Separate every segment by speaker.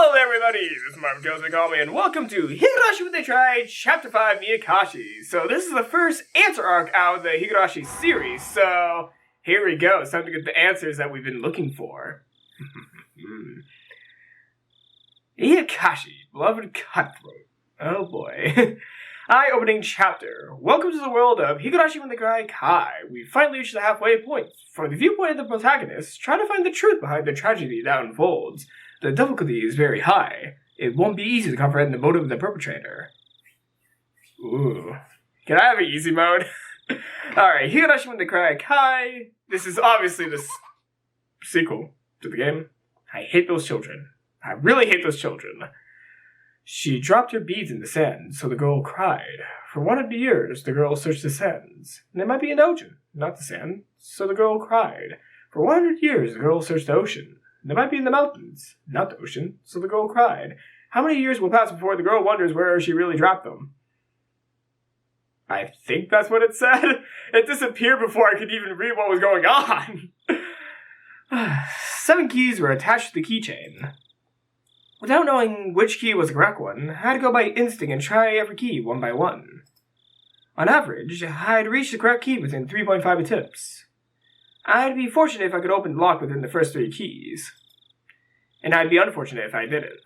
Speaker 1: Hello there, everybody! This is Marvin Jones McCallmy, and welcome to Higurashi When They Try, Chapter 5, Meakashi. So this is the first answer arc out of the Higurashi series, so here we go. It's time to get the answers that we've been looking for. Akashi, beloved cutthroat. Oh boy. Eye-opening chapter. Welcome to the world of Higurashi When They Cry Kai. We've finally reached the halfway point. From the viewpoint of the protagonist, try to find the truth behind the tragedy that unfolds. The difficulty is very high. It won't be easy to comprehend the motive of the perpetrator. Ooh. Can I have an easy mode? Alright, Higurashi When They Cry Kai. This is obviously the sequel to the game. I hate those children. I really hate those children. She dropped her beads in the sand, so the girl cried. For 100 years, the girl searched the sands. And it might be an ocean, not the sand, so the girl cried. For 100 years, the girl searched the ocean. They might be in the mountains, not the ocean, so the girl cried. How many years will pass before the girl wonders where she really dropped them? I think that's what it said. It disappeared before I could even read what was going on. 7 keys were attached to the keychain. Without knowing which key was the correct one, I had to go by instinct and try every key one by one. On average, I had reached the correct key within 3.5 attempts. I'd be fortunate if I could open the lock within the first 3 keys. And I'd be unfortunate if I didn't.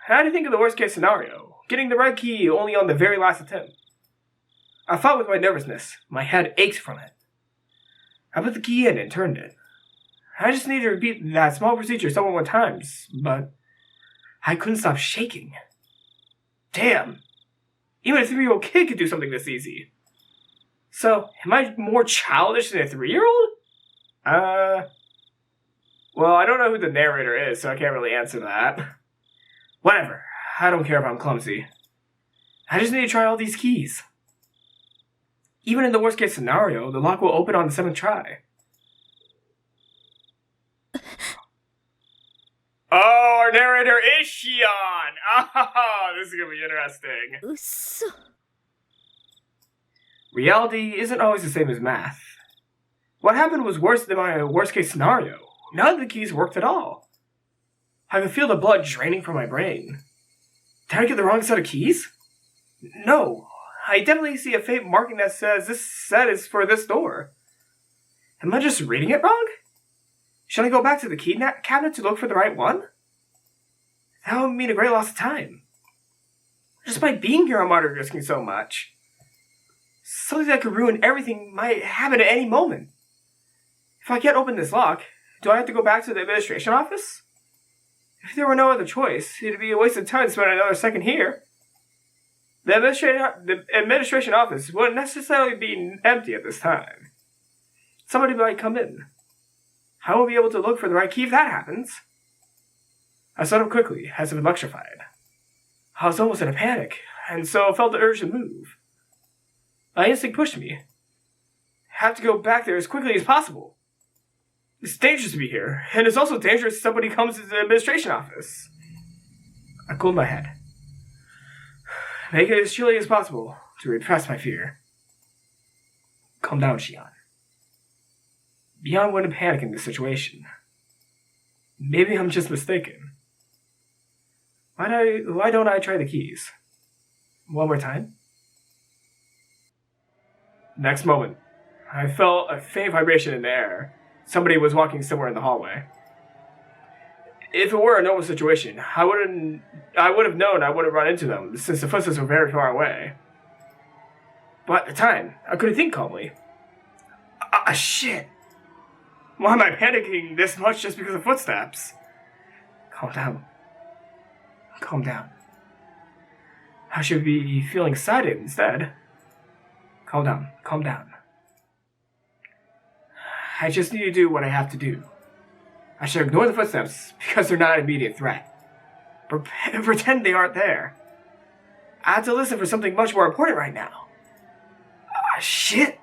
Speaker 1: I had to think of the worst case scenario, getting the right key only on the very last attempt. I fought with my nervousness. My head ached from it. I put the key in and turned it. I just needed to repeat that small procedure several more times, but I couldn't stop shaking. Damn. Even a 3-year-old kid could do something this easy. So, am I more childish than a 3-year-old? Well, I don't know who the narrator is, so I can't really answer that. Whatever. I don't care if I'm clumsy. I just need to try all these keys. Even in the worst case scenario, the lock will open on the 7th try. Oh, our narrator is Shion! Oh, this is gonna be interesting. Reality isn't always the same as math. What happened was worse than my worst-case scenario. None of the keys worked at all. I could feel the blood draining from my brain. Did I get the wrong set of keys? No. I definitely see a faint marking that says this set is for this door. Am I just reading it wrong? Should I go back to the key cabinet to look for the right one? That would mean a great loss of time. Just by being here, I'm already risking so much. Something that could ruin everything might happen at any moment. If I can't open this lock, do I have to go back to the administration office? If there were no other choice, it'd be a waste of time to spend another second here. The administration office wouldn't necessarily be empty at this time. Somebody might come in. I won't be able to look for the right key if that happens. I stood up quickly, as if electrified. I was almost in a panic, and so felt the urge to move. My instinct pushed me. I have to go back there as quickly as possible. It's dangerous to be here, and it's also dangerous if somebody comes to the administration office. I cooled my head. Make it as chilly as possible to repress my fear. Calm down, Shion. Beyond wouldn't panic in this situation. Maybe I'm just mistaken. Why don't I try the keys? One more time? Next moment, I felt a faint vibration in the air. Somebody was walking somewhere in the hallway. If it were a normal situation, I would have known I wouldn't run into them, since the footsteps were very far away. But at the time, I couldn't think calmly. Shit! Why am I panicking this much just because of footsteps? Calm down. Calm down. I should be feeling excited instead. Calm down. Calm down. I just need to do what I have to do. I should ignore the footsteps because they're not an immediate threat. Pretend they aren't there. I have to listen for something much more important right now. Shit!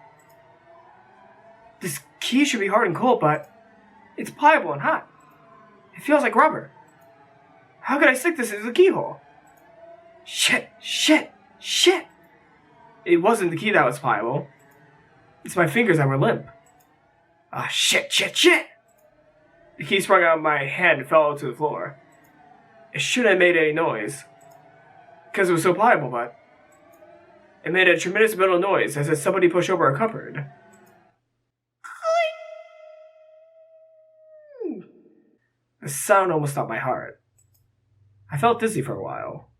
Speaker 1: This key should be hard and cold, but it's pliable and hot. It feels like rubber. How could I stick this into the keyhole? Shit! It wasn't the key that was pliable. It's my fingers that were limp. Shit! The key sprung out of my hand and fell to the floor. It shouldn't have made any noise, because it was so pliable, but it made a tremendous metal noise as if somebody pushed over a cupboard. The sound almost stopped my heart. I felt dizzy for a while.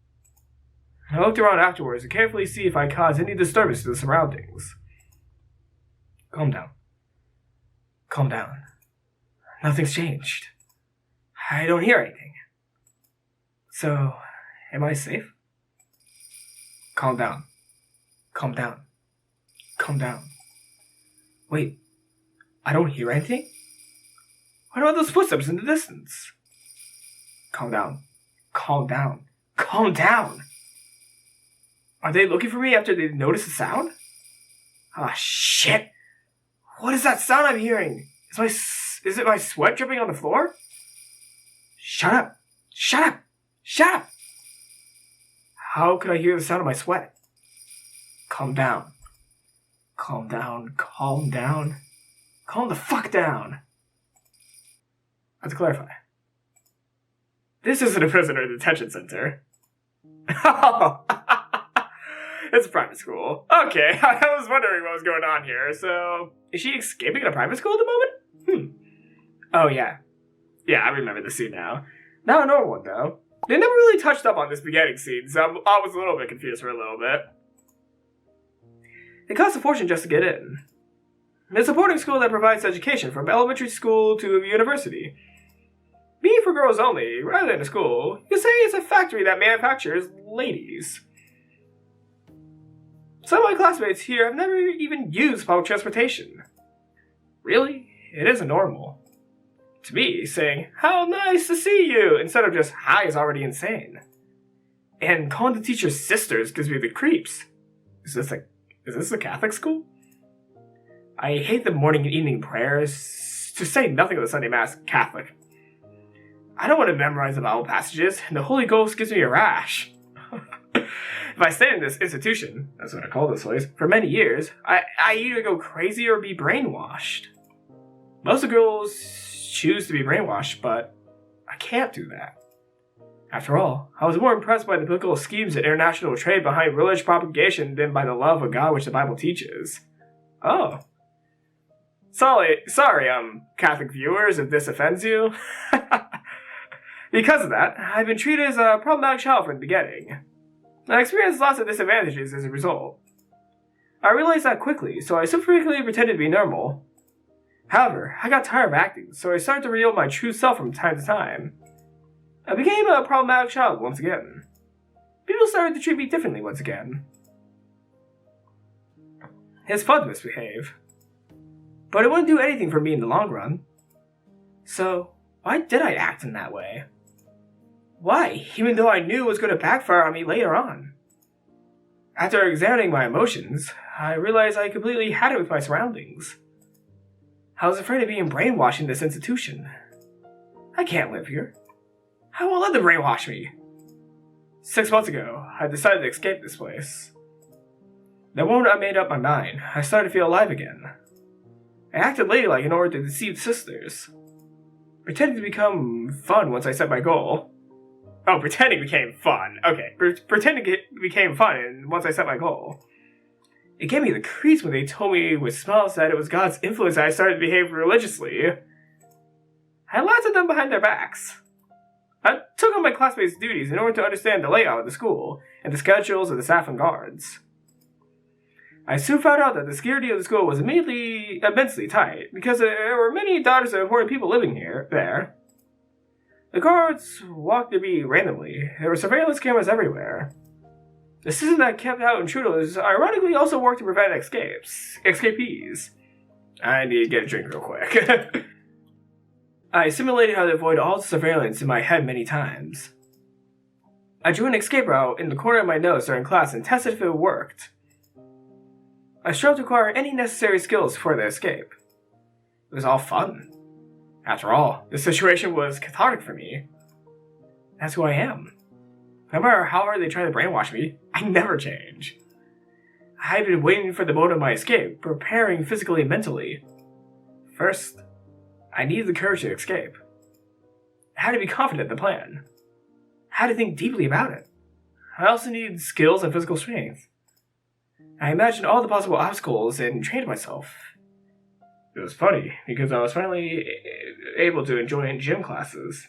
Speaker 1: I looked around afterwards to carefully see if I caused any disturbance to the surroundings. Calm down. Calm down. Nothing's changed. I don't hear anything. So, am I safe? Calm down. Calm down. Calm down. Wait, I don't hear anything? What about those footsteps in the distance? Calm down. Calm down. Calm down! Are they looking for me after they notice the sound? Ah, shit! What is that sound I'm hearing? Is it my sweat dripping on the floor? Shut up! Shut up! Shut up! How could I hear the sound of my sweat? Calm down. Calm down. Calm down. Calm the fuck down. To clarify, this isn't a prisoner detention center. Oh, it's a private school. Okay, I was wondering what was going on here. So, is she escaping a private school at the moment? Oh, yeah. Yeah, I remember the scene now. Not a normal one, though. They never really touched up on this beginning scene, so I was a little bit confused for a little bit. It costs a fortune just to get in. It's a boarding school that provides education from elementary school to university. Being for girls only, rather than a school, you could say it's a factory that manufactures ladies. Some of my classmates here have never even used public transportation. Really? It isn't normal. To me, saying, "How nice to see you," instead of just "Hi" is already insane. And calling the teachers sisters gives me the creeps. Is this a Catholic school? I hate the morning and evening prayers, to say nothing of the Sunday Mass Catholic. I don't want to memorize the Bible passages, and the Holy Ghost gives me a rash. If I stay in this institution, that's what I call this place, for many years, I either go crazy or be brainwashed. Most of the girls choose to be brainwashed, but I can't do that. After all, I was more impressed by the biblical schemes and international trade behind religious propagation than by the love of God which the Bible teaches. Oh. Sorry, Catholic viewers, if this offends you. Because of that, I've been treated as a problematic child from the beginning. I experienced lots of disadvantages as a result. I realized that quickly, so I frequently pretended to be normal. However, I got tired of acting, so I started to reveal my true self from time to time. I became a problematic child once again. People started to treat me differently once again. It's fun to misbehave. But it wouldn't do anything for me in the long run. So, why did I act in that way? Why, even though I knew it was going to backfire on me later on? After examining my emotions, I realized I completely had it with my surroundings. I was afraid of being brainwashed in this institution. I can't live here. I won't let them brainwash me. 6 months ago, I decided to escape this place. The moment I made up my mind, I started to feel alive again. I acted ladylike in order to deceive sisters. Pretending to become fun once I set my goal. Oh, pretending became fun. Okay, pretending it became fun once I set my goal. It gave me the creeps when they told me with smiles that it was God's influence that I started to behave religiously. I laughed at them behind their backs. I took on my classmates' duties in order to understand the layout of the school and the schedules of the staff and guards. I soon found out that the security of the school was immensely tight because there were many daughters of important people living there. The guards walked near me randomly. There were surveillance cameras everywhere. The system that kept out intruders ironically also worked to prevent escapees. I need to get a drink real quick. I simulated how to avoid all the surveillance in my head many times. I drew an escape route in the corner of my nose during class and tested if it worked. I strove to acquire any necessary skills for the escape. It was all fun. After all, the situation was cathartic for me. That's who I am. No matter how hard they try to brainwash me, I never change. I had been waiting for the moment of my escape, preparing physically and mentally. First, I needed the courage to escape. I had to be confident in the plan. I had to think deeply about it. I also needed skills and physical strength. I imagined all the possible obstacles and trained myself. It was funny, because I was finally able to enjoy gym classes,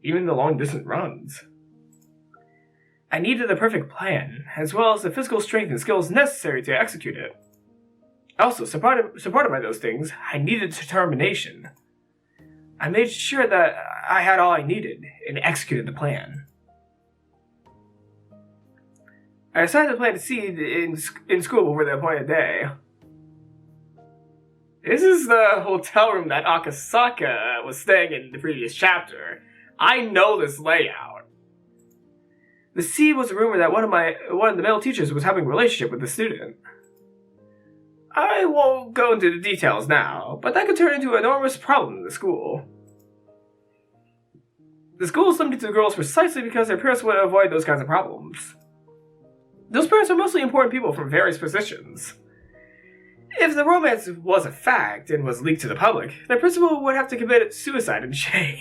Speaker 1: even the long-distance runs. I needed the perfect plan, as well as the physical strength and skills necessary to execute it. Also, supported by those things, I needed determination. I made sure that I had all I needed and executed the plan. I decided to plant a seed in school before the appointed day. This is the hotel room that Akasaka was staying in the previous chapter. I know this layout. The seed was a rumor that one of the male teachers was having a relationship with the student. I won't go into the details now, but that could turn into an enormous problem in the school. The school is limited to girls precisely because their parents would avoid those kinds of problems. Those parents are mostly important people from various positions. If the romance was a fact and was leaked to the public, the principal would have to commit suicide in shame.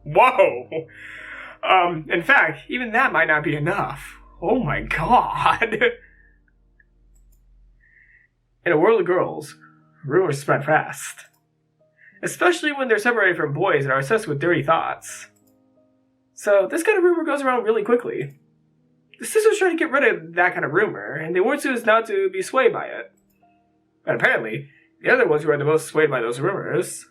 Speaker 1: Whoa! In fact, even that might not be enough. Oh my god. In a world of girls, rumors spread fast. Especially when they're separated from boys and are obsessed with dirty thoughts. So this kind of rumor goes around really quickly. The sisters try to get rid of that kind of rumor, and they warn students not to be swayed by it. But apparently, the other ones who are the most swayed by those rumors.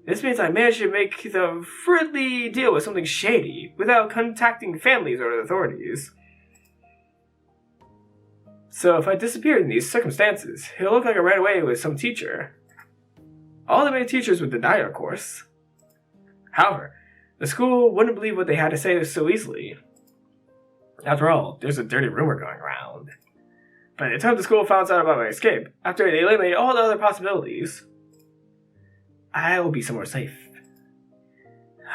Speaker 1: This means I managed to make them freely deal with something shady, without contacting families or the authorities. So if I disappeared in these circumstances, it'll look like I ran away with some teacher. All the main teachers would deny it, of course. However, the school wouldn't believe what they had to say so easily. After all, there's a dirty rumor going around. By the time the school found out about my escape, after they eliminated all the other possibilities, I will be somewhere safe.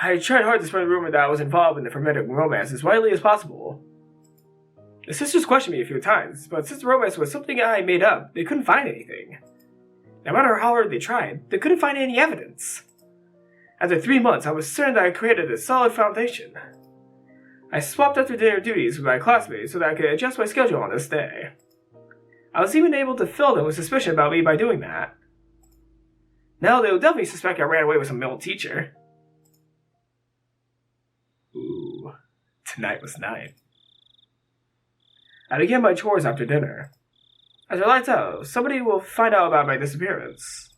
Speaker 1: I tried hard to spread the rumor that I was involved in the forbidden romance as widely as possible. The sisters questioned me a few times, but since the romance was something I made up, they couldn't find anything. No matter how hard they tried, they couldn't find any evidence. After 3 months, I was certain that I created a solid foundation. I swapped after dinner duties with my classmates so that I could adjust my schedule on this day. I was even able to fill them with suspicion about me by doing that. Now they will definitely suspect I ran away with some male teacher. Ooh, tonight was night. I began my chores after dinner. As I lights out, somebody will find out about my disappearance.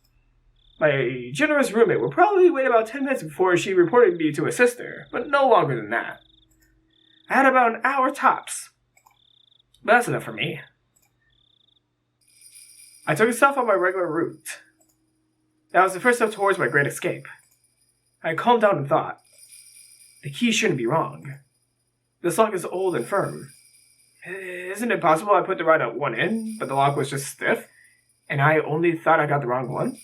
Speaker 1: My generous roommate will probably wait about 10 minutes before she reported me to a sister, but no longer than that. I had about an hour tops. But that's enough for me. I took a stop on my regular route. That was the first step towards my great escape. I calmed down and thought. The key shouldn't be wrong. This lock is old and firm. Isn't it possible I put the right one in, but the lock was just stiff, and I only thought I got the wrong one?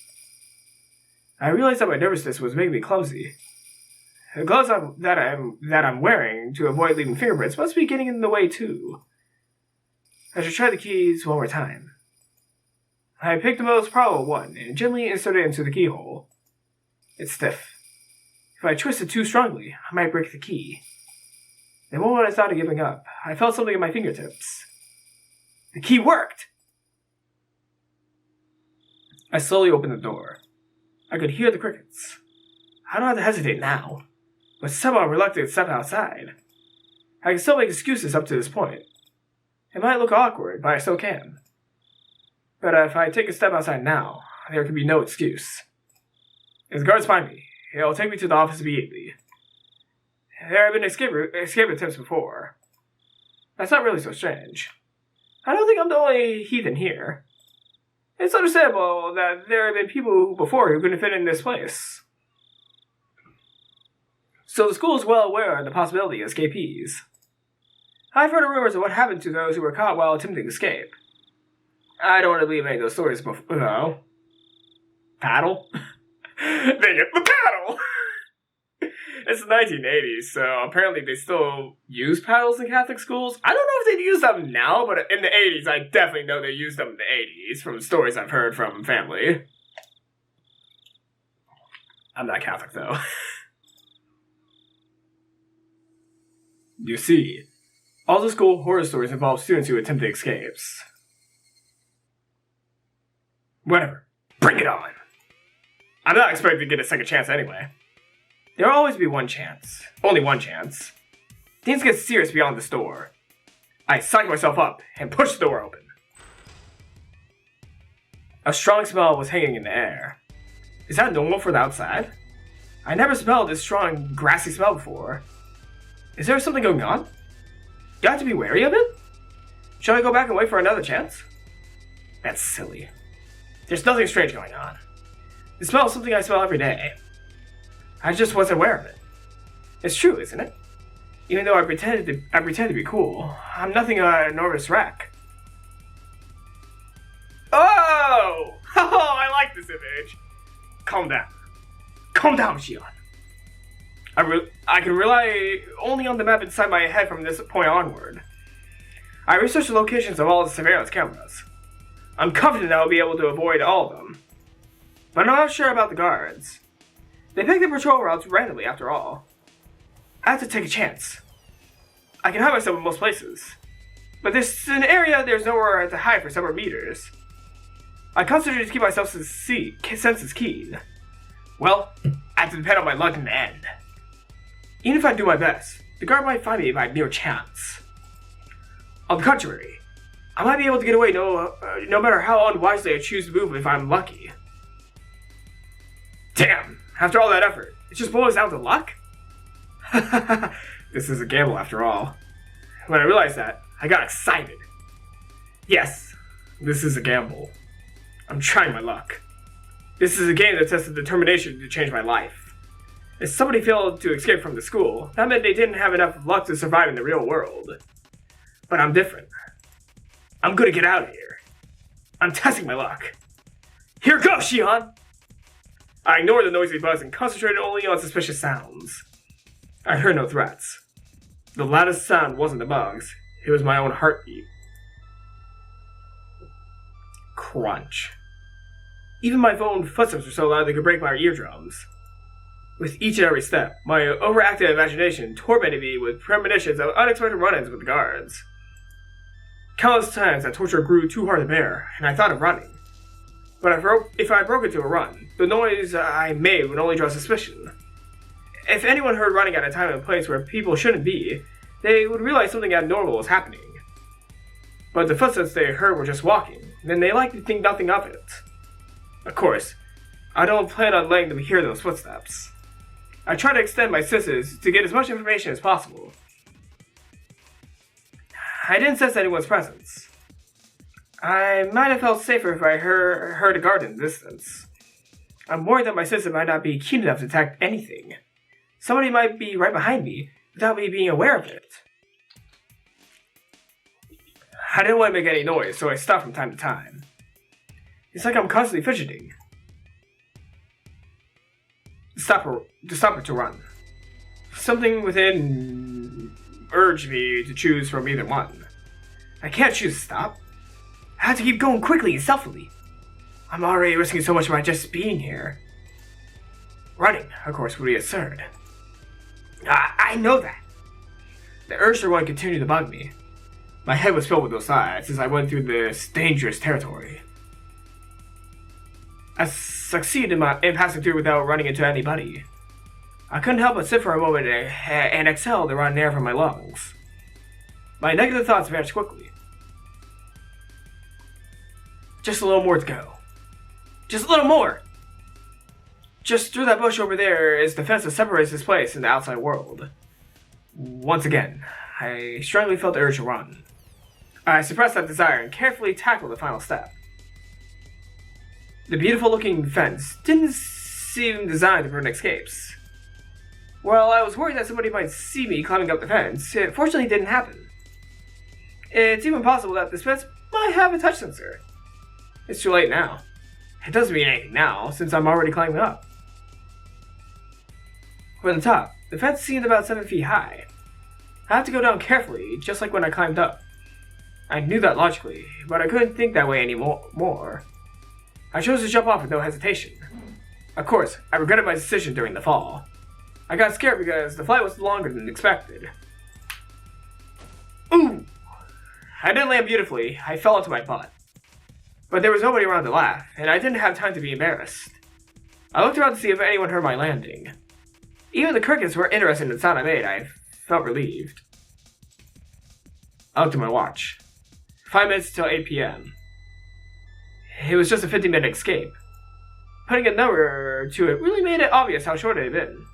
Speaker 1: I realized that my nervousness was making me clumsy. The gloves that I'm wearing to avoid leaving fingerprints must be getting in the way too. I should try the keys one more time. I picked the most probable one and gently inserted it into the keyhole. It's stiff. If I twist it too strongly, I might break the key. The moment I thought of giving up, I felt something in my fingertips. The key worked! I slowly opened the door. I could hear the crickets. I don't have to hesitate now, but somehow I'm reluctant to step outside. I can still make excuses up to this point. It might look awkward, but I still can. But if I take a step outside now, there can be no excuse. If the guards find me, they'll take me to the office immediately. There have been escape attempts before. That's not really so strange. I don't think I'm the only heathen here. It's understandable that there have been people before who couldn't fit in this place. So the school is well aware of the possibility of escapees. I've heard of rumors of what happened to those who were caught while attempting to escape. I don't want to believe any of those stories before. No. Paddle? They get the paddle! It's the 1980s, so apparently they still use paddles in Catholic schools. I don't know if they use them now, but in the 80s, I definitely know they used them in the 80s from stories I've heard from family. I'm not Catholic, though. You see, all the school horror stories involve students who attempt escapes. Whatever. Bring it on! I'm not expecting to get a second chance anyway. There'll always be one chance. Only one chance. Things get serious beyond this door. I psych myself up and push the door open. A strong smell was hanging in the air. Is that normal for the outside? I never smelled this strong, grassy smell before. Is there something going on? Do I have to be wary of it? Should I go back and wait for another chance? That's silly. There's nothing strange going on. The smell is something I smell every day. I just wasn't aware of it. It's true, isn't it? Even though I pretend to be cool, I'm nothing of a nervous wreck. Oh! Oh, I like this image. Calm down. Calm down, Shion. I can rely only on the map inside my head from this point onward. I researched the locations of all the surveillance cameras. I'm confident I'll be able to avoid all of them. But I'm not sure about the guards. They pick the patrol routes randomly after all. I have to take a chance. I can hide myself in most places. But there's an area there's nowhere to hide for several meters. I concentrate to keep my senses keen. Well, I have to depend on my luck in the end. Even if I do my best, the guard might find me by mere chance. On the contrary, I might be able to get away no matter how unwisely I choose to move if I'm lucky. Damn, after all that effort, it just boils down to luck? This is a gamble after all. When I realized that, I got excited. Yes, this is a gamble. I'm trying my luck. This is a game that tests the determination to change my life. If somebody failed to escape from the school, that meant they didn't have enough luck to survive in the real world. But I'm different. I'm gonna get out of here. I'm testing my luck. Here goes, Shion! I ignored the noisy buzz and concentrated only on suspicious sounds. I heard no threats. The loudest sound wasn't the bugs, it was my own heartbeat. Crunch. Even my own footsteps were so loud they could break my eardrums. With each and every step, my overactive imagination tormented me with premonitions of unexpected run-ins with the guards. Countless times that torture grew too hard to bear, and I thought of running. But if I broke into a run, the noise I made would only draw suspicion. If anyone heard running at a time and place where people shouldn't be, they would realize something abnormal was happening. But the footsteps they heard were just walking, then they likely think nothing of it. Of course, I don't plan on letting them hear those footsteps. I try to extend my senses to get as much information as possible. I didn't sense anyone's presence. I might have felt safer if I heard a guard in the distance. I'm worried that my senses might not be keen enough to detect anything. Somebody might be right behind me without me being aware of it. I didn't want to make any noise, so I stopped from time to time. It's like I'm constantly fidgeting. To stop or to run. Something within urged me to choose from either one. I can't choose to stop. I have to keep going quickly and stealthily. I'm already risking so much by just being here. Running, of course, would be absurd. I know that. The urge to run continued to bug me. My head was filled with those thoughts as I went through this dangerous territory. I succeeded in passing through without running into anybody. I couldn't help but sit for a moment and exhale the rotten air from my lungs. My negative thoughts vanished quickly. Just a little more to go. Just a little more! Just through that bush over there is the fence that separates this place and the outside world. Once again, I strongly felt the urge to run. I suppressed that desire and carefully tackled the final step. The beautiful-looking fence didn't seem designed to prevent escapes. While I was worried that somebody might see me climbing up the fence, it fortunately didn't happen. It's even possible that this fence might have a touch sensor. It's too late now. It doesn't mean anything now, since I'm already climbing up. From the top, the fence seemed about 7 feet high. I had to go down carefully, just like when I climbed up. I knew that logically, but I couldn't think that way anymore. I chose to jump off with no hesitation. Of course, I regretted my decision during the fall. I got scared because the flight was longer than expected. I didn't land beautifully. I fell onto my butt. But there was nobody around to laugh, and I didn't have time to be embarrassed. I looked around to see if anyone heard my landing. Even the crickets were interested in the sound I made. I felt relieved. I looked at my watch. 5 minutes till 8 p.m. It was just a 50-minute escape. Putting a number to it really made it obvious how short it had been.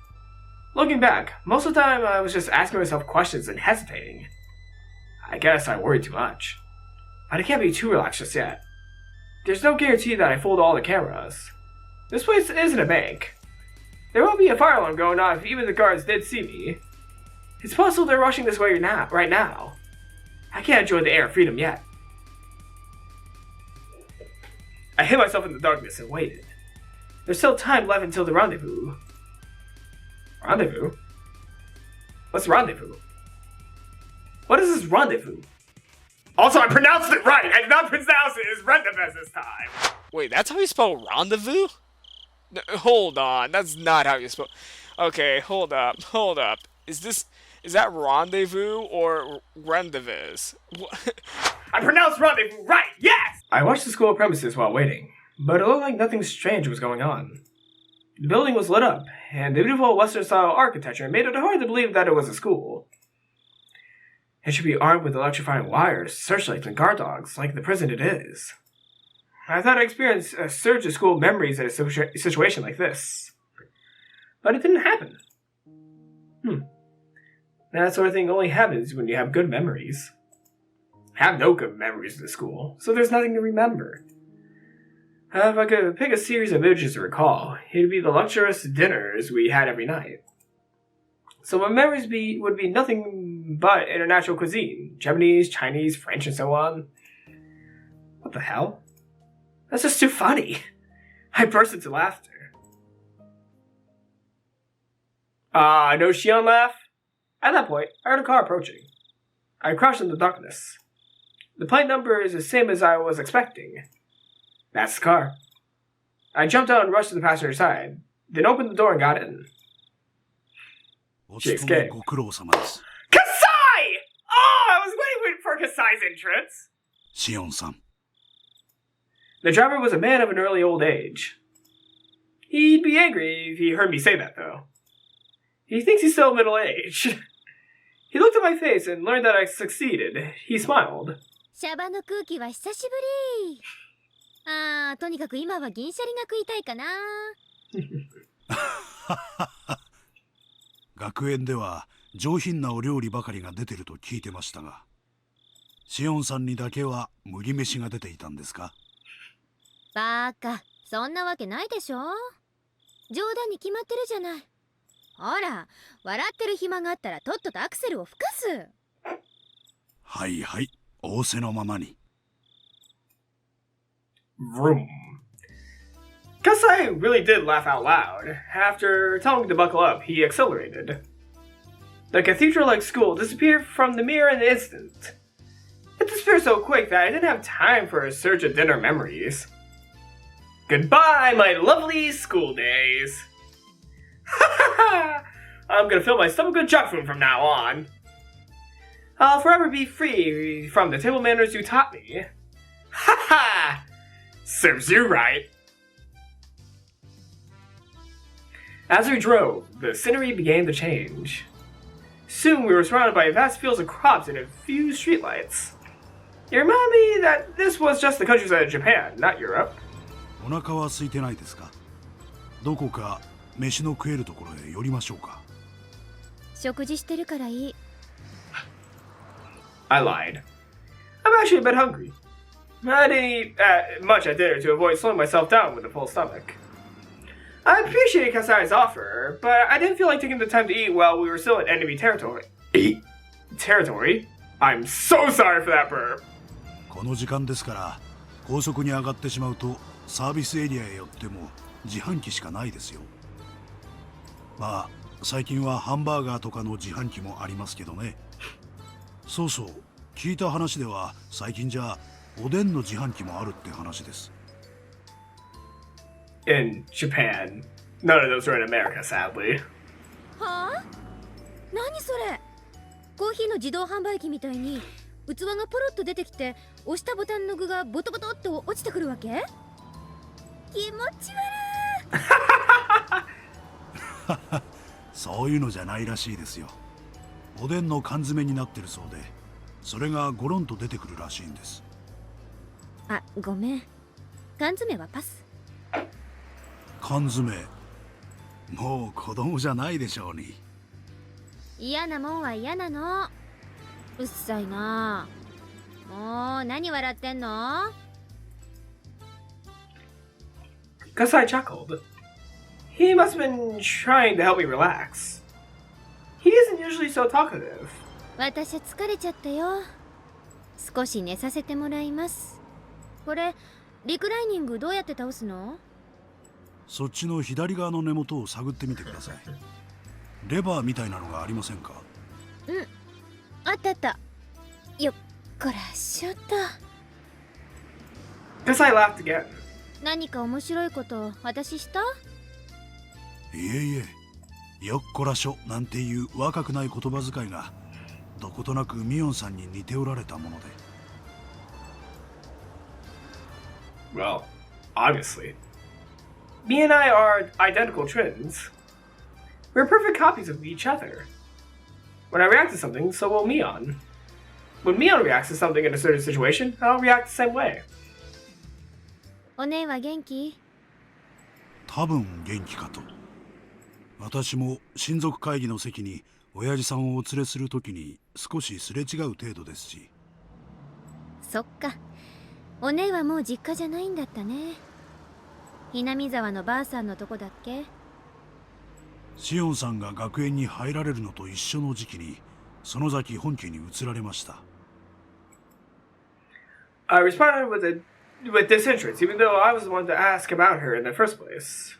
Speaker 1: Looking back, most of the time I was just asking myself questions and hesitating. I guess I worried too much. But I can't be too relaxed just yet. There's no guarantee that I fooled all the cameras. This place isn't a bank. There won't be a fire alarm going on if even the guards did see me. It's possible they're rushing this way right now. I can't enjoy the air of freedom yet. I hid myself in the darkness and waited. There's still time left until the rendezvous. Rendezvous? What's rendezvous? What is this rendezvous? Also, I pronounced it right! I did not pronounce it as rendezvous this time!
Speaker 2: Wait, that's how you spell rendezvous? No, hold on, that's not how you spell... Okay, hold up. Is that rendezvous or rendezvous?
Speaker 1: I pronounced rendezvous right, yes! I watched the school premises while waiting, but it looked like nothing strange was going on. The building was lit up, and the beautiful Western-style architecture made it hard to believe that it was a school. It should be armed with electrifying wires, searchlights, and guard dogs, like the prison it is. I thought I experienced a surge of school memories in a situation like this. But it didn't happen. That sort of thing only happens when you have good memories. I have no good memories of the school, so there's nothing to remember. If I could pick a series of images to recall, it would be the luxurious dinners we had every night. So my memories would be nothing but international cuisine. Japanese, Chinese, French, and so on. What the hell? That's just too funny. I burst into laughter. No Shion laugh? At that point, I heard a car approaching. I crouched in the darkness. The plate number is the same as I was expecting. That's the car. I jumped out and rushed to the passenger side, then opened the door and got in. She escaped. Kasai! Oh, I was waiting for Kasai's entrance.
Speaker 3: Shion-san.
Speaker 1: The driver was a man of an early old age. He'd be angry if he heard me say that, though. He thinks he's still middle-aged. He looked at my face and learned that I succeeded. He smiled.
Speaker 4: シャバの空気は久しぶり。とにかく今は銀シャリが食いたいかな。
Speaker 3: 学園では上品なお料理ばかりが出てると聞いてましたが、シオンさんにだけは麦飯が出ていたんですか？
Speaker 4: バカ、そんなわけないでしょ。冗談に決まってるじゃない。ほら、笑ってる暇があったらとっととアクセルを吹かす。
Speaker 3: はいはい、仰せのままに。
Speaker 1: Vroom. Kasai really did laugh out loud. After telling me to buckle up, he accelerated. The cathedral-like school disappeared from the mirror in an instant. It disappeared so quick that I didn't have time for a surge of dinner memories. Goodbye, my lovely school days. I'm gonna fill my stomach with junk food from now on. I'll forever be free from the table manners you taught me. Ha ha! Serves you right. As we drove, the scenery began to change. Soon we were surrounded by vast fields of crops and a few streetlights. It reminded me that this was just the countryside of Japan, not Europe.
Speaker 3: お腹は空いてないですか？どこか飯の食えるところへ寄りましょうか。
Speaker 4: 食事してるからいい。
Speaker 1: I lied. I'm actually a bit hungry. I didn't eat much at dinner to avoid slowing myself down with a full stomach. I appreciated Kasai's offer, but I didn't feel like taking the time to eat while we were still in enemy territory. Territory? I'm so sorry for that burp.
Speaker 3: この時間ですから、高速に上がってしまうとサービスエリアへ寄っても自販機しかないですよ。まあ、最近はハンバーガーとかの自販機もありますけどね。そうそう、聞いた話では最近じゃおでんの自販機もあるって話です。
Speaker 1: In Japan. None of those are in America, sadly.
Speaker 4: はあ？何それ？コーヒーの自動販売機みたいに器がポロッと出てきて押したボタンの具がボトボトって落ちてくるわけ？気持ち悪い。
Speaker 3: そういうのじゃないらしいですよ。おでんの缶詰になってるそうで、それがゴロンと出てくるらしいんです。
Speaker 4: あ、ごめん。缶詰はパス。
Speaker 3: 缶詰、もう子供じゃないでしょうに。
Speaker 4: 嫌なもんは嫌なの。うっさいな。もう何笑ってんの？
Speaker 1: Kasai chuckled. He must have been trying to help me relax. He isn't usually so talkative.
Speaker 4: 私疲れちゃったよ。少し寝させてもらいます。これリクライニングどうやって倒すの？
Speaker 3: そっちの左側の根元を探ってみてください。レバーみたいなのがありませんか？
Speaker 4: うん、あったあった。よっこらしょっと。
Speaker 1: Kasai laughed again.
Speaker 4: 何か面白いこと私した？
Speaker 3: いえいえ、よっこらしょなんていう若くない言葉遣いがどことなくミオンさんに似ておられたもので。
Speaker 1: Well, obviously. Me and I are identical twins. We're perfect copies of each other. When I react to something, so will Mion. When Mion reacts to something in a certain situation, I'll react the same way.
Speaker 4: お姉は元気？
Speaker 3: 多分元気かと。私も親族会議の席に親父さんをお連れするときに少しすれ違う程度ですし。
Speaker 4: そっか。お姉はもう実家じゃないんだったね。南沢のばあさんのとこだっけ？
Speaker 3: シオンさんが学園に入られるのと一緒の時期に園崎本家に移られました。
Speaker 1: I responded with disinterest, even though I was the one to ask about her in the first place.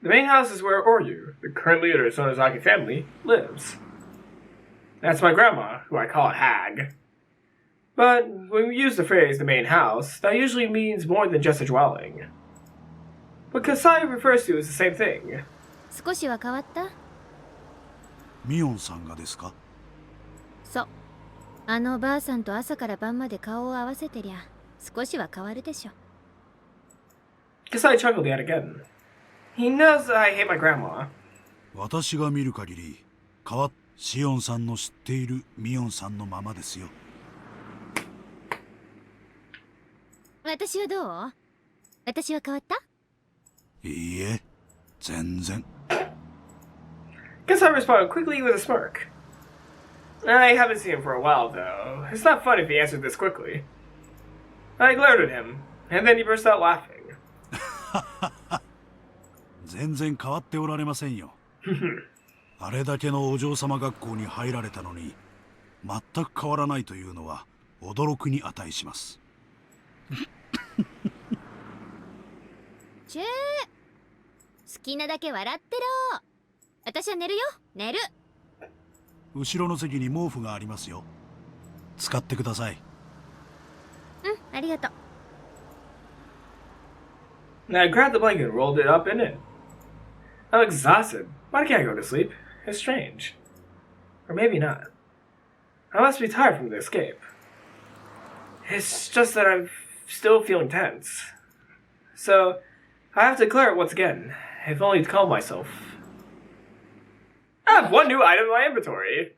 Speaker 1: The main house is where Oryu, the current leader of Sonozaki family, lives. That's my grandma, who I call a hag. But when we use the phrase the main house, that usually means more than just a dwelling. What Kasai refers to is the same thing.
Speaker 4: 少しは変わった？
Speaker 3: ミオンさんがですか？
Speaker 4: そう。あのばあさんと朝から晩まで顔を合わせてりゃ少しは変わるでしょ。
Speaker 1: Kasai chuckled yet again. He knows that I hate my grandma.
Speaker 3: 私が見る限りシオンさんの知っているミオンさんのままですよ。
Speaker 4: 私はどう？私は変わった？
Speaker 3: いいえ、全然。
Speaker 1: Kasai responded quickly with a smirk. I haven't seen him for a while, though. It's not fun if he answered this quickly. I glared at him, and then he burst out laughing.
Speaker 3: 全然変わっておられませんよ。あれだけのお嬢様学校に入られたのに全く変わらないというのは驚くに値します。
Speaker 4: チェー、好きなだけ笑ってろ。私は寝るよ、寝る。
Speaker 3: 後ろの席に毛布がありますよ。使ってください。
Speaker 4: うん、ありがとう。
Speaker 1: I grabbed the blanket and rolled it up in it. I'm exhausted. Why can't I go to sleep? It's strange. Or maybe not. I must be tired from the escape. It's just that I'm still feeling tense. So, I have to declare it once again, if only to calm myself. I have one new item in my inventory.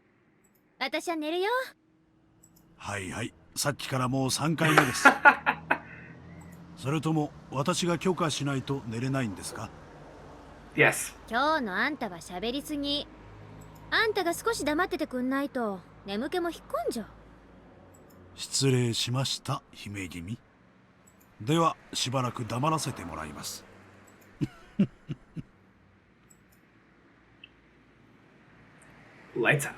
Speaker 4: 私は寝るよ。
Speaker 3: はいはい、さっきからもう3回目です。それとも私が許可しないと寝れないんですか？
Speaker 1: Yes.
Speaker 4: 今日のあんたは喋りすぎ。あんたが少し黙っててくんないと眠気も引っ込んじゃう。
Speaker 3: 失礼しました、姫君。ではしばらく黙らせてもらいます。
Speaker 1: Lights out.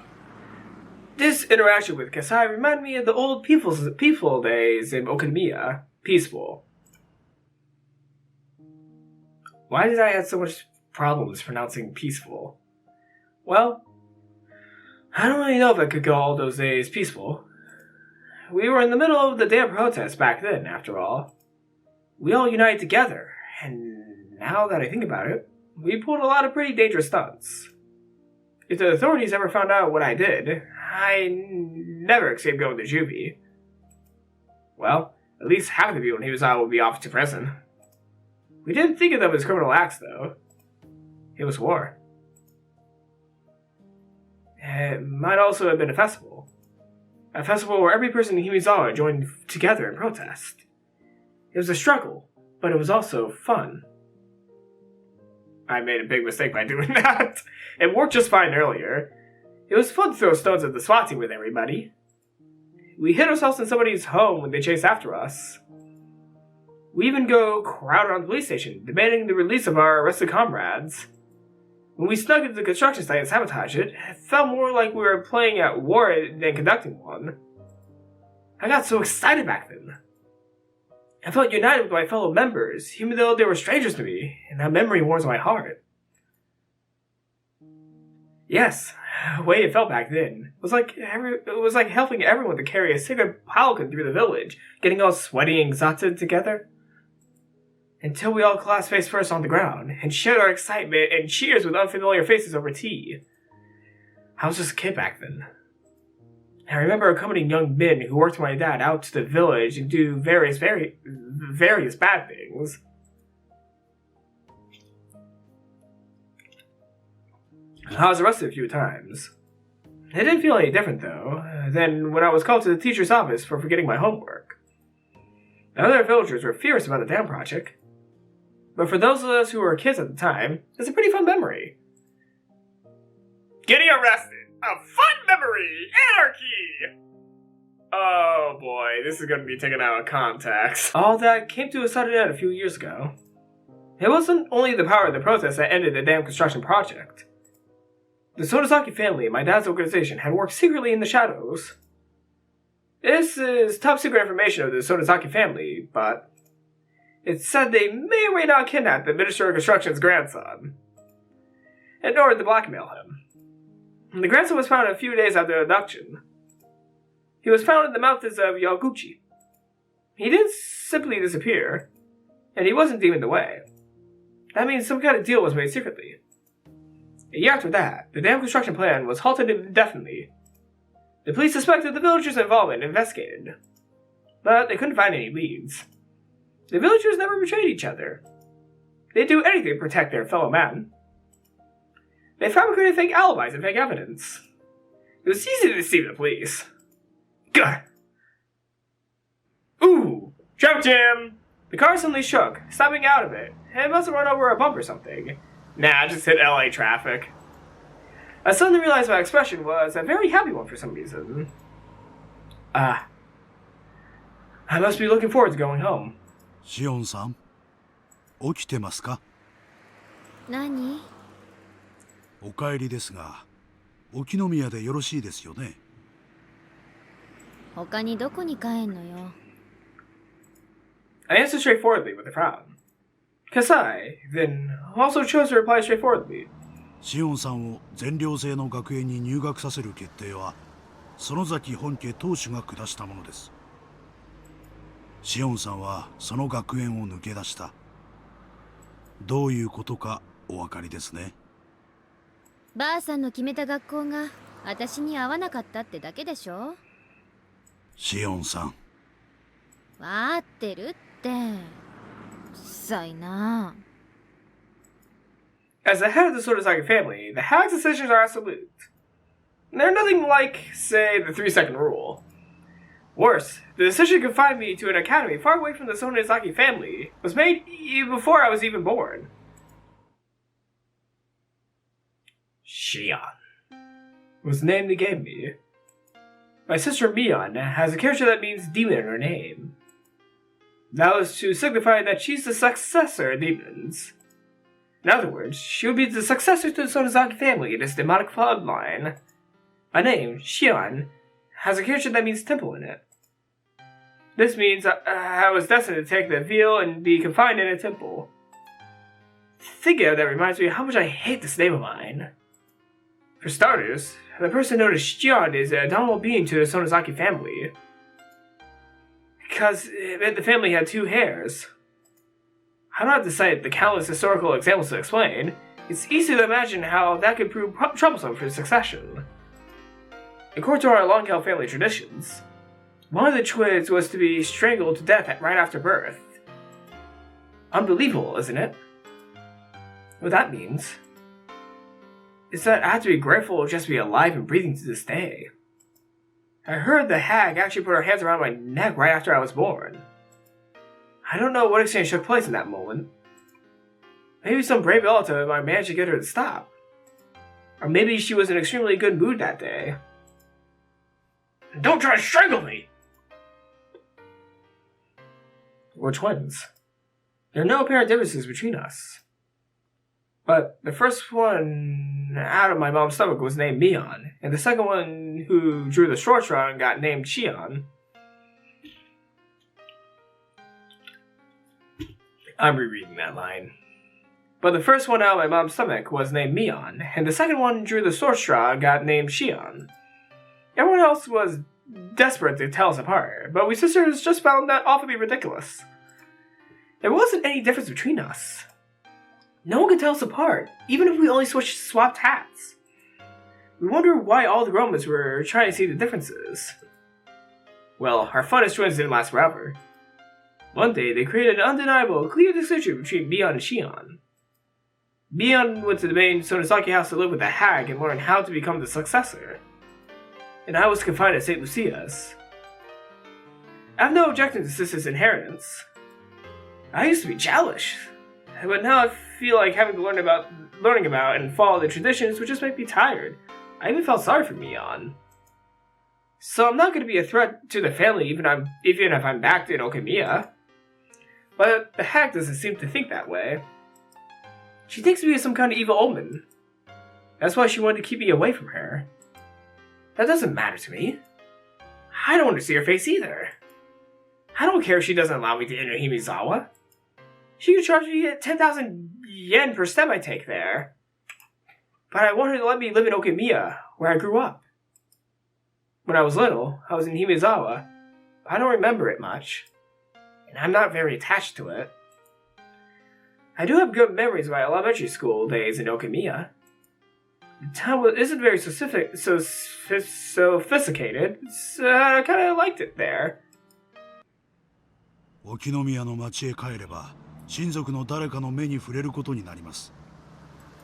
Speaker 1: This interaction with Kasai reminded me of the old peaceful days in Okamiya. Peaceful. Why did I have so much problems pronouncing peaceful? Well, I don't really know if I could call all those days peaceful. We were in the middle of the damn protest back then, after all. We all united together, and now that I think about it, we pulled a lot of pretty dangerous stunts. If the authorities ever found out what I did, I never escaped going to juvie. Well, at least half the people he was on would be off to prison. We didn't think of them as criminal acts, though. It was war. It might also have been a festival. A festival where every person in Himizawa joined together in protest. It was a struggle, but it was also fun. I made a big mistake by doing that. It worked just fine earlier. It was fun to throw stones at the SWAT team with everybody. We hid ourselves in somebody's home when they chased after us. We even go crowd around the police station, demanding the release of our arrested comrades. When we snuck into the construction site and sabotaged it, it felt more like we were playing at war than conducting one. I got so excited back then. I felt united with my fellow members, even though they were strangers to me, and that memory warms my heart. Yes, the way it felt back then was like helping everyone to carry a sacred falcon through the village, getting all sweaty and exhausted together. Until we all collapsed face first on the ground, and shared our excitement and cheers with unfamiliar faces over tea. I was just a kid back then. I remember accompanying young men who worked with my dad out to the village and do various bad things. I was arrested a few times. It didn't feel any different, though, than when I was called to the teacher's office for forgetting my homework. The other villagers were furious about the dam project. But for those of us who were kids at the time, it's a pretty fun memory. Getting arrested! A fun memory! Anarchy! Oh boy, this is going to be taken out of context. All that came to a sudden end a few years ago. It wasn't only the power of the protest that ended the dam construction project. The Sodazaki family and my dad's organization had worked secretly in the shadows. This is top secret information of the Sodazaki family, but it's said they may or may not kidnap the Minister of Construction's grandson, in order to blackmail him. The grandson was found a few days after the abduction. He was found in the mountains of Yaguchi. He didn't simply disappear, and he wasn't deemed away. That means some kind of deal was made secretly. A year after that, the dam construction plan was halted indefinitely. The police suspected the villagers' involvement and investigated, but they couldn't find any leads. The villagers never betrayed each other. They'd do anything to protect their fellow man. They fabricated fake alibis and fake evidence. It was easy to deceive the police. Gah! Ooh! Traffic jam! The car suddenly shook, stopping out of it, and it must have run over a bump or something. Nah, I just hit LA traffic. I suddenly realized my expression was a very happy one for some reason. I must be looking forward to going home.
Speaker 3: Shion-san, 起きてますか?
Speaker 4: 何?
Speaker 3: お帰りですが、沖宮でよろしいですよね?
Speaker 4: 他にどこに帰んのよ?
Speaker 1: I answered straightforwardly with a frown. Kasai, then, also chose to reply straightforwardly.
Speaker 3: シオンさんを全寮制の学園に入学させる決定は、園崎本家当主が下したものです。シオンさんはその学園を抜け出した。どういうことかお分かりですね。
Speaker 4: ばあさんの決めた学校が私に合わなかったってだけでしょ？
Speaker 3: シオンさん。
Speaker 4: わかってるって。うっさいな。
Speaker 1: As the head of the Sodazaki family, the Hag's decisions are absolute. They're nothing like, say, the 3-second rule. Worse, the decision to confine me to an academy far away from the Sodazaki family was made before I was even born. Shion was the name they gave me. My sister Mion has a character that means demon in her name. That was to signify that she's the successor of demons. In other words, she would be the successor to the Sodazaki family in this demonic bloodline. My name, Shion, has a character that means temple in it. This means I was destined to take the veil and be confined in a temple. Thinking of that reminds me of how much I hate this name of mine. For starters, the person known as Shion is a dominant being to the Sodazaki family. Because it meant the family had 2 hairs. I don't have to cite the countless historical examples to explain. It's easy to imagine how that could prove troublesome for succession. According to our long-held family traditions, one of the twins was to be strangled to death right after birth. Unbelievable, isn't it? What that means is that I have to be grateful just to be alive and breathing to this day. I heard the hag actually put her hands around my neck right after I was born. I don't know what exchange took place in that moment. Maybe some brave relative might manage to get her to stop. Or maybe she was in an extremely good mood that day. Don't try to strangle me! We're twins. There are no apparent differences between us. But the first one out of my mom's stomach was named Mion, and the second one who drew the short straw got named Shion. I'm rereading that line. But the first one out of my mom's stomach was named Mion, and the second one drew the short straw got named Shion. Everyone else was desperate to tell us apart, but we sisters just found that awfully ridiculous. There wasn't any difference between us. No one could tell us apart, even if we only swapped hats. We wonder why all the Romans were trying to see the differences. Well, our fun as twins didn't last forever. One day, they created an undeniable, clear distinction between Mion and Shion. Mion went to the main Sonozaki house to live with the hag and learn how to become the successor. And I was confined at St. Lucia's. I have no objection to sister's inheritance. I used to be jealous, but now I feel like having to learning about and follow the traditions would just make me tired. I even felt sorry for Mion. So I'm not going to be a threat to the family even if I'm back in Okamiya. But the hag doesn't seem to think that way. She thinks me as some kind of evil omen. That's why she wanted to keep me away from her. That doesn't matter to me. I don't want to see her face either. I don't care if she doesn't allow me to enter Himizawa. She could charge me 10,000 yen per step I take there. But I want her to let me live in Okamiya, where I grew up. When I was little, I was in Himizawa. I don't remember it much, and I'm not very attached to it. I do have good memories of my elementary school days in Okamiya. The town isn't very sophisticated, so I kind of liked it there.
Speaker 3: 沖宮の町へ帰れば親族の誰かの目に触れることになります。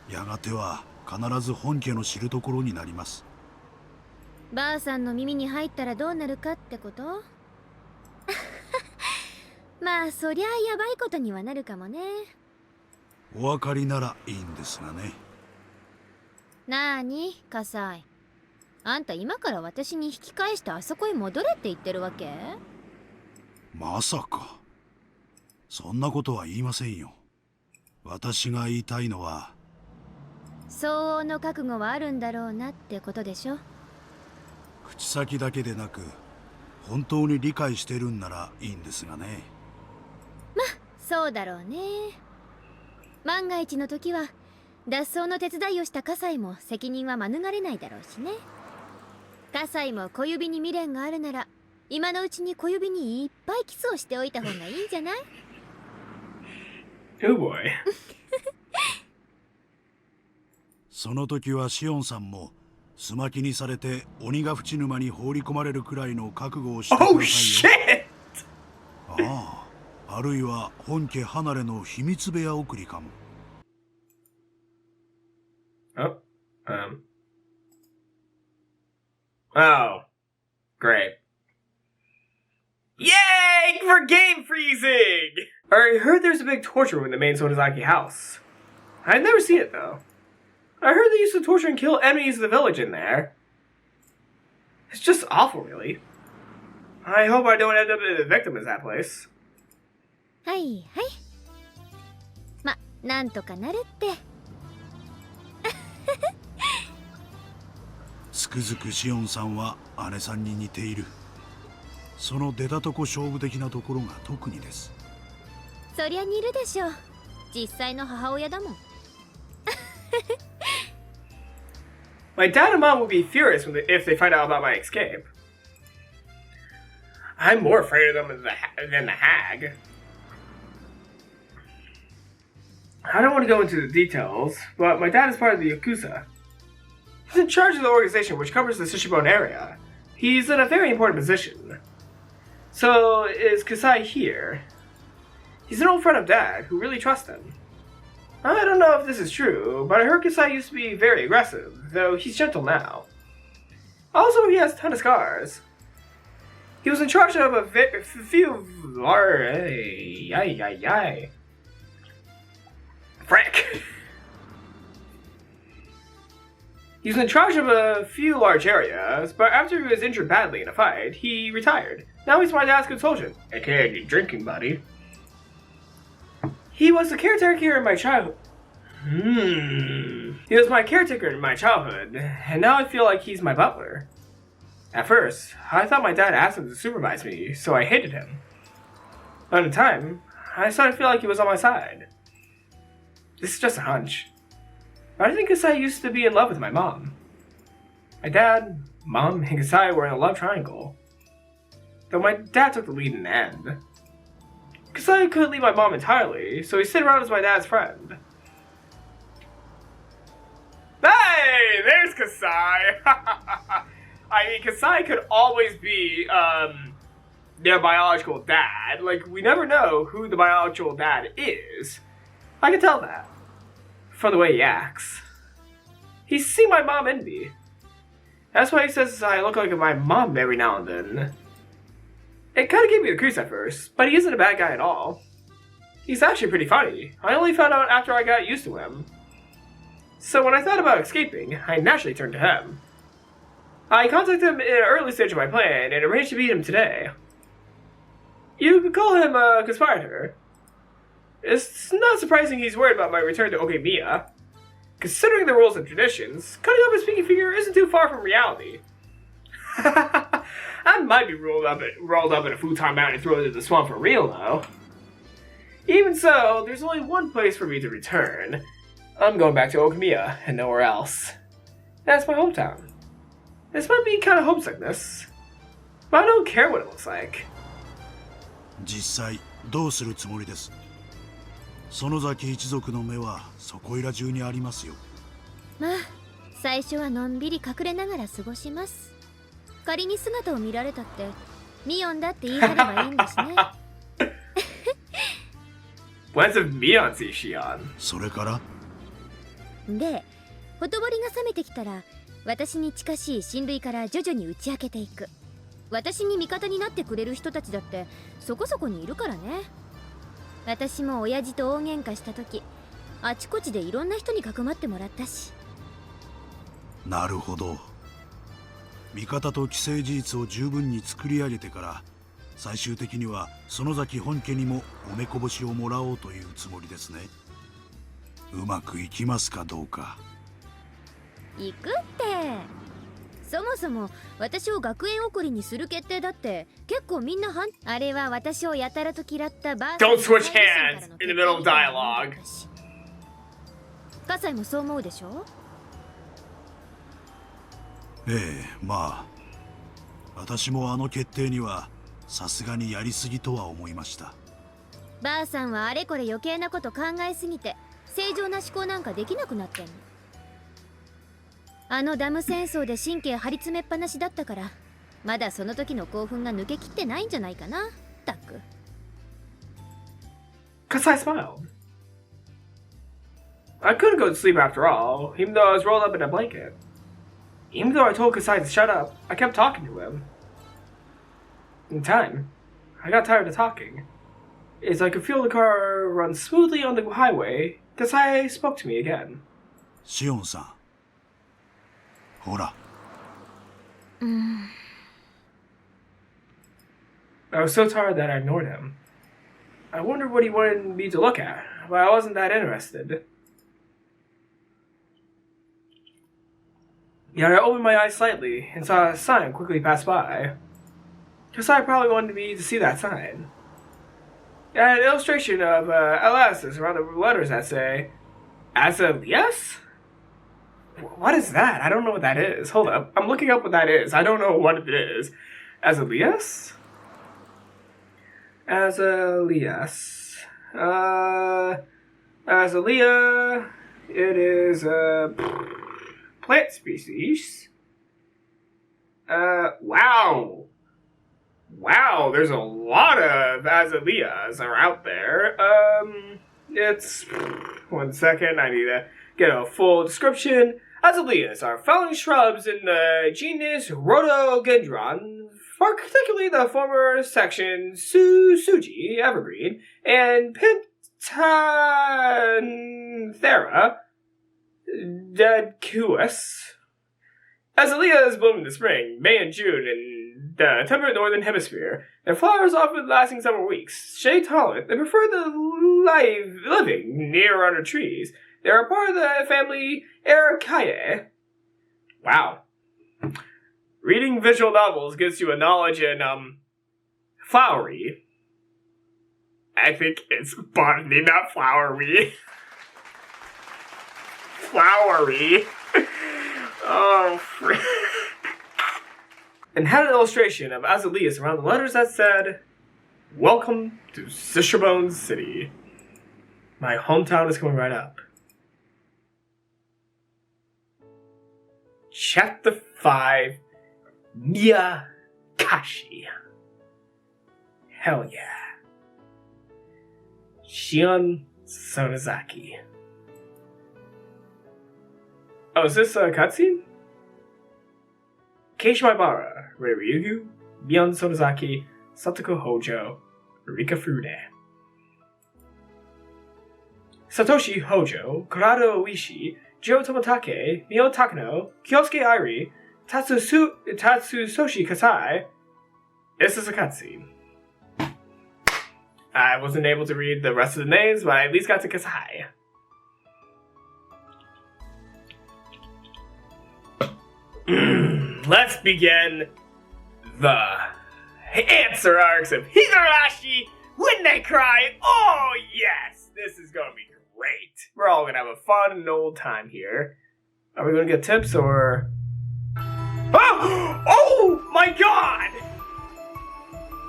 Speaker 3: やがては必ず本家の知るところになります。
Speaker 4: ばあさんの耳に入ったらどうなるかってことまあそりゃやばいことにはなるかもね。
Speaker 3: お分かりならいいんですがね。
Speaker 4: なーに、カサイ。あんた今から私に引き返してあそこへ戻れって言ってるわけ？
Speaker 3: まさか。そんなことは言いませんよ。私が言いたいのは。
Speaker 4: 相応の覚悟はあるんだろうなってことでしょ。
Speaker 3: 口先だけでなく、本当に理解してるんならいいんですがね。
Speaker 4: ま、そうだろうね。万が一の時は脱走の手伝いをした葛西も責任は免れないだろうしね。葛西も小指に未練があるなら今のうちに小指にいっぱいキスをしておいた方がいいんじゃない？
Speaker 1: Oh boy.
Speaker 3: その時はシオンさんもすまきにされて鬼が淵沼に放り込まれるくらいの覚悟をしてくださいよ。
Speaker 1: Oh shit!
Speaker 3: ああ、あるいは本家離れの秘密部屋送りかも。
Speaker 1: Oh, oh, great. Yay for game freezing! I heard there's a big torture room in the main Sonozaki house. I've never seen it though. I heard they used to torture and kill enemies of the village in there. It's just awful, really. I hope I don't end up as a victim in that place.
Speaker 4: はいはい。ま、なんとかなるって。
Speaker 3: つくづくシオンさんは姉さんに似ている。その出たとこ勝負的なところが特にです。
Speaker 4: そりゃ似るでしょ。実際の母親だもん。
Speaker 1: My dad and mom will be furious if they find out about my escape. I'm more afraid of them than the hag. I don't want to go into the details, but my dad is part of the Yakuza. He's in charge of the organization which covers the Shishibone area. He's in a very important position. So, is Kasai here? He's an old friend of Dad, who really trusts him. I don't know if this is true, but I heard Kasai used to be very aggressive, though he's gentle now. Also, he has a ton of scars. He was in charge of a few... Frank! He was in charge of a few large areas, but after he was injured badly in a fight, he retired. Now he's my dad's good soldier, aka drinking buddy. He was the caretaker in my childhood. He was my caretaker in my childhood, and now I feel like he's my butler. At first, I thought my dad asked him to supervise me, so I hated him. But in time, I started to feel like he was on my side. This is just a hunch. But I think Kasai used to be in love with my mom. My dad, mom, and Kasai were in a love triangle. Though my dad took the lead in the end. Kasai couldn't leave my mom entirely, so he stayed around as my dad's friend. Hey! There's Kasai! I mean, Kasai could always be, their biological dad. Like, we never know who the biological dad is. I can tell that. From the way he acts. He's seen my mom in me. That's why he says I look like my mom every now and then. It kind of gave me the creeps at first, but he isn't a bad guy at all. He's actually pretty funny. I only found out after I got used to him. So when I thought about escaping, I naturally turned to him. I contacted him in an early stage of my plan and arranged to meet him today. You could call him a conspirator. It's not surprising he's worried about my return to Okemiya. Considering the rules and traditions, cutting up a speaking figure isn't too far from reality. I might be rolled up in a futon mount and thrown into the swamp for real, though. Even so, there's only one place for me to return. I'm going back to Okemiya and nowhere else. That's my hometown. This might be kind of homesickness, but I don't care what it looks like.
Speaker 3: 実際どうするつもりです？園崎一族の目はそこいら中にありますよ。
Speaker 4: まあ、最初はのんびり隠れながら過ごします。仮に姿を見られたってミヨンだって言い張ればいいんだしね。
Speaker 1: When's a Mion see Shion?
Speaker 3: それから
Speaker 4: で、ほとぼりが冷めてきたら私に近しい親類から徐々に打ち明けていく。私に味方になってくれる人たちだってそこそこにいるからね。私も親父と大喧嘩した時、あちこちでいろんな人にかくまってもらったし。
Speaker 3: なるほど。味方と既成事実を十分に作り上げてから最終的には園崎本家にもおめこぼしをもらおうというつもりですね。うまくいきますかどうか。
Speaker 4: 行くって。そもそも私を学園送りにする決定だって結構みんなあれは私をやたらと嫌ったバー
Speaker 1: Don't switch hands in the middle of dialogue.
Speaker 4: 葛西もそう思うでしょ？
Speaker 3: ええ、まあ私もあの決定にはさすがにやりすぎとは思いました。
Speaker 4: ばあさんはあれこれ余計なこと考えすぎて正常な思考なんかできなくなってんの。あのダム戦争で神経張り詰めっぱなしだったからまだその時の興奮が抜けきってないんじゃないかな。ったく。
Speaker 1: Kasai smiled. I couldn't go to sleep after all, even though I was rolled up in a blanket. Even though I told Kasai to shut up, I kept talking to him. In time, I got tired of talking. As I could feel the car run smoothly on the highway, Kasai spoke to me again.
Speaker 3: シオンさん、ほら。
Speaker 1: I was so tired that I ignored him. I wondered what he wanted me to look at, but I wasn't that interested. Yet I opened my eyes slightly and saw a sign quickly pass by. Kasai probably wanted me to see that sign. It had an illustration of LS's around the letters that say, Azalias? What is that? I don't know what that is. Hold up. I'm looking up what that is. I don't know what it is. Azalias? Azalias. Azalea, it is a plant species. Wow. Wow, there's a lot of azaleas are out there. It's... One second, I need to get a full description. Azaleas are flowering shrubs in the genus Rhododendron, particularly the former section Suji evergreen and Pentanthera decuus. Azaleas bloom in the spring, May and June in the temperate northern hemisphere. Their flowers often lasting several weeks. Shade tolerant, they prefer the living near under trees. They are part of the family Ericaceae. Wow. Reading visual novels gives you a knowledge in, flowery. I think it's botany, not flowery. Flowery. Oh, frick. And had an illustration of azaleas around the letters that said, "Welcome to Sisherbone City." My hometown is coming right up. Chapter 5, Meakashi. Hell yeah. Shion Sonozaki. Oh, is this a cutscene? Keishimaibara, Ryugu, Mion Sonozaki, Satoko Hojo, Rika Furude. Satoshi Hojo, Kurado Oishi, Jiro Tomotake, Mio Takano, Kyosuke Airi, Tatsusoshi Kasai. This is a cutscene. I wasn't able to read the rest of the names, but I at least got to Kasai. Let's begin the answer arcs of Higurashi when they cry. Oh yes, this is gonna be great. We're all gonna have a fun and old time here. Are we gonna get tips or? Oh! Oh my god!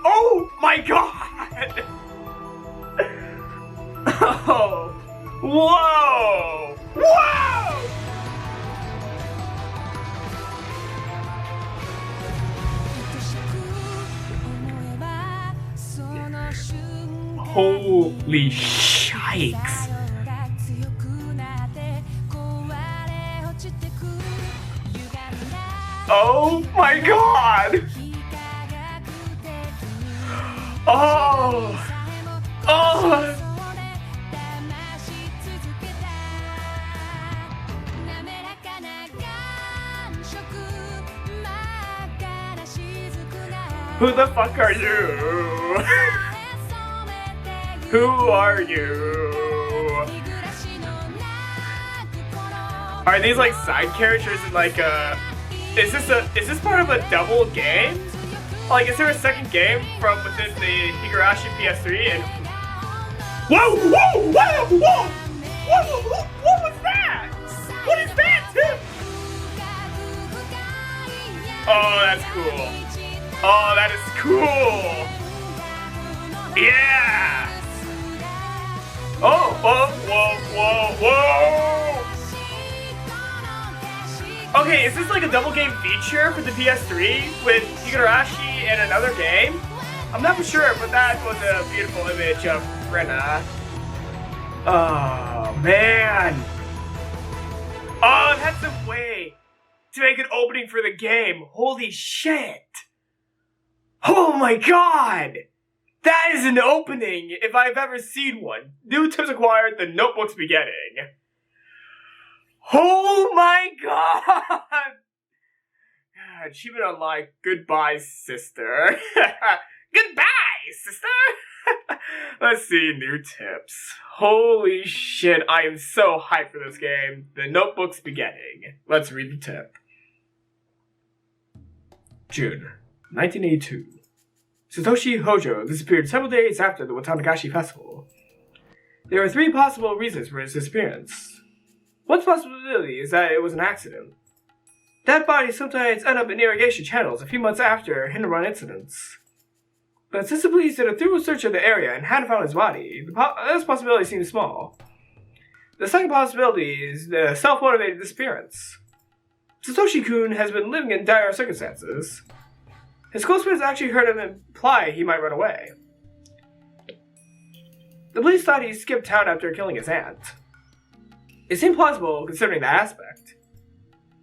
Speaker 1: Oh my god! Oh! Whoa! Whoa! Holy shikes! Oh my god! Oh! Oh! Who the fuck are you? Who are you? Are these like side characters in like a... Is this part of a double game? Like, is there a second game from within the Higurashi PS3? And whoa, whoa, whoa, whoa, whoa, what was that? What is that, Tim? Oh, that's cool. Oh, that is cool. Yeah. Oh, whoa, whoa, whoa, whoa. Okay, is this like a double game feature for the PS3 with Higurashi and another game? I'm not for sure, but that was a beautiful image of Rena. Oh, man. Oh, that's a way to make an opening for the game. Holy shit. Oh my god. That is an opening if I've ever seen one. New tips acquired, the notebook's beginning. Oh my god! Achievement unlocked. Goodbye, sister. Goodbye, sister! Let's see, new tips. Holy shit, I am so hyped for this game. The notebook's beginning. Let's read the tip. June 1982. Satoshi Hojo disappeared several days after the Watanagashi Festival. There are 3 possible reasons for his disappearance. One possibility is that it was an accident. Dead bodies sometimes end up in irrigation channels a few months after hit-and-run incidents. But since the police did a thorough search of the area and hadn't found his body, this possibility seems small. The second possibility is the self-motivated disappearance. Satoshi-kun has been living in dire circumstances. His close friends actually heard him imply he might run away. The police thought he skipped town after killing his aunt. It seemed plausible considering that aspect.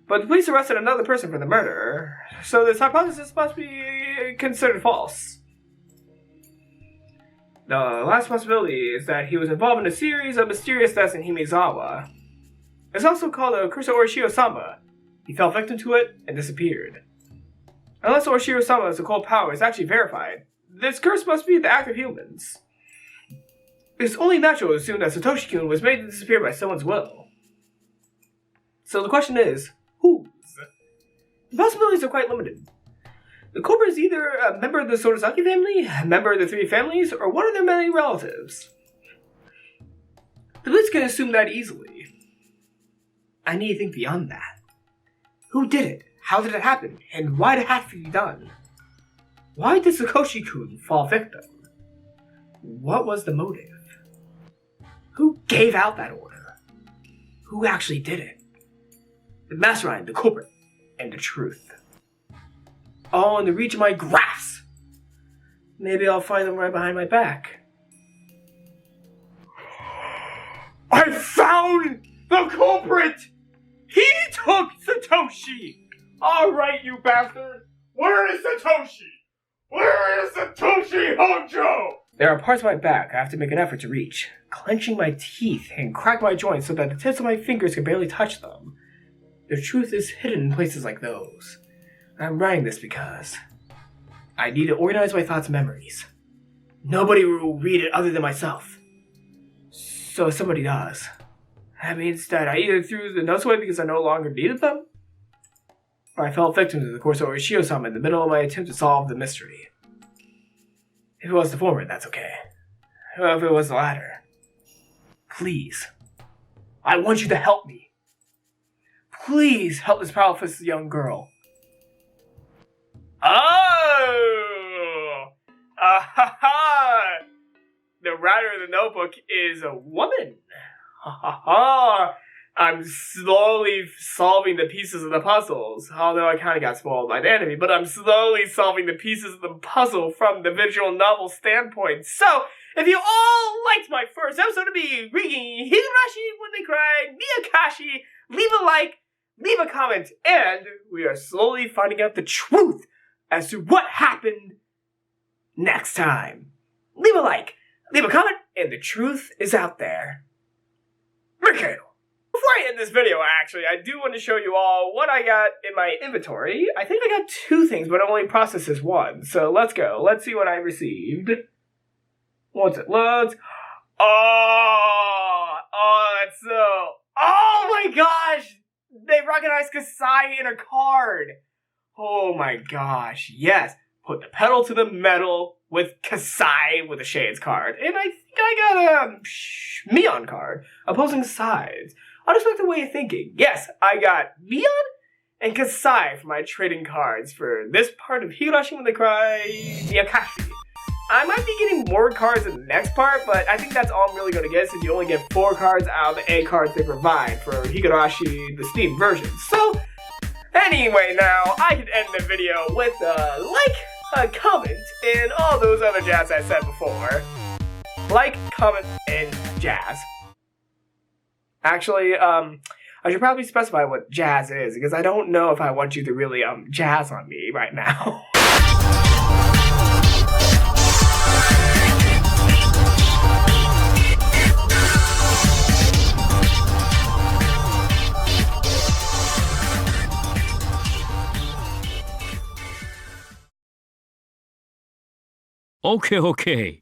Speaker 1: But the police arrested another person for the murder, so this hypothesis must be considered false. The last possibility is that he was involved in a series of mysterious deaths in Himizawa. It's also called a curse of Orishio-sama. He fell victim to it and disappeared. Unless Orishio-sama's occult power is actually verified, this curse must be the act of humans. It's only natural to assume that Satoshi-kun was made to disappear by someone's will. So the question is, whose? The possibilities are quite limited. The culprit is either a member of the Sorosaki family, a member of the three families, or one of their many relatives. The police can assume that easily. I need to think beyond that. Who did it? How did it happen? And why did it have to be done? Why did Satoshi-kun fall victim? What was the motive? Who gave out that order? Who actually did it? The mastermind, the culprit, and the truth. All in the reach of my grasp. Maybe I'll find them right behind my back. I found the culprit! He took Satoshi! Alright, you bastard! Where is Satoshi? Where is Satoshi Hojo? There are parts of my back I have to make an effort to reach, clenching my teeth and crack my joints so that the tips of my fingers can barely touch them. The truth is hidden in places like those. I'm writing this because I need to organize my thoughts and memories. Nobody will read it other than myself. So if somebody does, that means that I either threw the notes away because I no longer needed them, or I fell victim to the course of Orishio-sama in the middle of my attempt to solve the mystery. If it was the former, that's okay. If it was the latter, please, I want you to help me. Please help this powerless young girl. Oh! The writer of the notebook is a woman. I'm slowly solving the pieces of the puzzles. Although I kind of got spoiled by the enemy, but I'm slowly solving the pieces of the puzzle from the visual novel standpoint. So, if you all liked my first episode of me reading Higurashi when they cried, Meakashi, leave a like, leave a comment, and we are slowly finding out the truth as to what happened next time. Leave a like, leave a comment, and the truth is out there. Mikhail. Before I end this video, actually, I do want to show you all what I got in my inventory. I think I got 2 things, but I only processed as 1. So let's go. Let's see what I received. Once it loads. That's so... Oh my gosh! They recognized Kasai in a card. Oh my gosh, yes. Put the pedal to the metal with Kasai with a Shades card. And I think I got a Shion card. Opposing sides. Unexpected way of thinking. Yes, I got Shion and Kasai for my trading cards for this part of Higurashi when they cry, Meakashi. I might be getting more cards in the next part, but I think that's all I'm really going to get since you only get 4 cards out of the 8 cards they provide for Higurashi, the Steam version. So, anyway now, I can end the video with a like, a comment, and all those other jazz I said before. Like, comment, and jazz. Actually, I should probably specify what jazz is, because I don't know if I want you to really, jazz on me right now.
Speaker 5: Okay, okay.